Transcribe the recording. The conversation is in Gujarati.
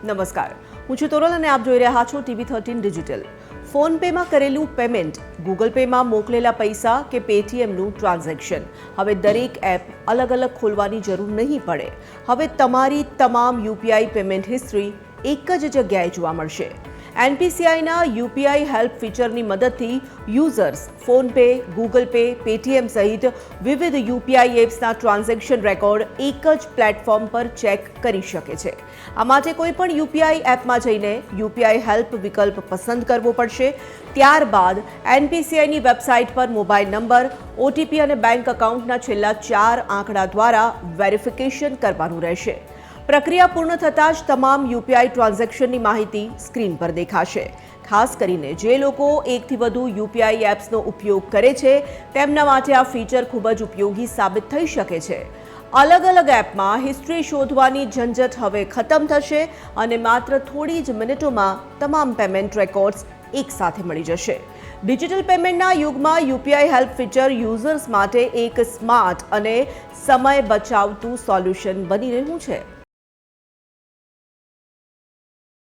નમસ્કાર, હું છું તોરલ અને આપ જોઈ રહ્યા છો TV13 ડિજિટલ। ફોન પેમાં કરેલું પેમેન્ટ, ગૂગલ પેમાં મોકલેલા પૈસા કે પેટીએમનું ટ્રાન્ઝેક્શન હવે દરેક એપ અલગ અલગ ખોલવાની જરૂર નહીં પડે। હવે તમારી તમામ યુપીઆઈ પેમેન્ટ હિસ્ટ્રી એક જ જગ્યાએ જોવા મળશે। એનપીસીઆઈના યુપીઆઈ હેલ્પ ફીચરની મદદથી users PhonePe, Google pay, Paytm સહિત વિવિધ યુપીઆઈ એપ્સના ટ્રાન્ઝેક્શન રેકોર્ડ એક જ પ્લેટફોર્મ પર ચેક કરી શકે છે। આ માટે કોઈ પણ યુપીઆઈ એપમાં જઈને યુપીઆઈ હેલ્પ વિકલ્પ પસંદ કરવો પડશે। ત્યારબાદ એનપીસીઆઈની વેબસાઇટ પર મોબાઈલ નંબર, ઓટીપી અને બેંક એકાઉન્ટના છેલ્લા 4 આંકડા દ્વારા વેરિફિકેશન કરવાનું રહેશે। પ્રક્રિયા પૂર્ણ થતાં જ તમામ યુપીઆઈ ટ્રાન્ઝેક્શનની માહિતી સ્ક્રીન પર દેખાશે। ખાસ કરીને જે લોકો એકથી વધુ યુપીઆઈ એપ્સનો ઉપયોગ કરે છે તેમના માટે આ ફીચર ખૂબ જ ઉપયોગી સાબિત થઈ શકે છે। અલગ અલગ એપમાં હિસ્ટ્રી શોધવાની ઝંઝટ હવે ખતમ થશે અને માત્ર થોડી જ મિનિટોમાં તમામ પેમેન્ટ રેકોર્ડ્સ એકસાથે મળી જશે। ડિજિટલ પેમેન્ટના યુગમાં યુપીઆઈ હેલ્પ ફીચર યુઝર્સ માટે એક સ્માર્ટ અને સમય બચાવતું સોલ્યુશન બની રહ્યું છે।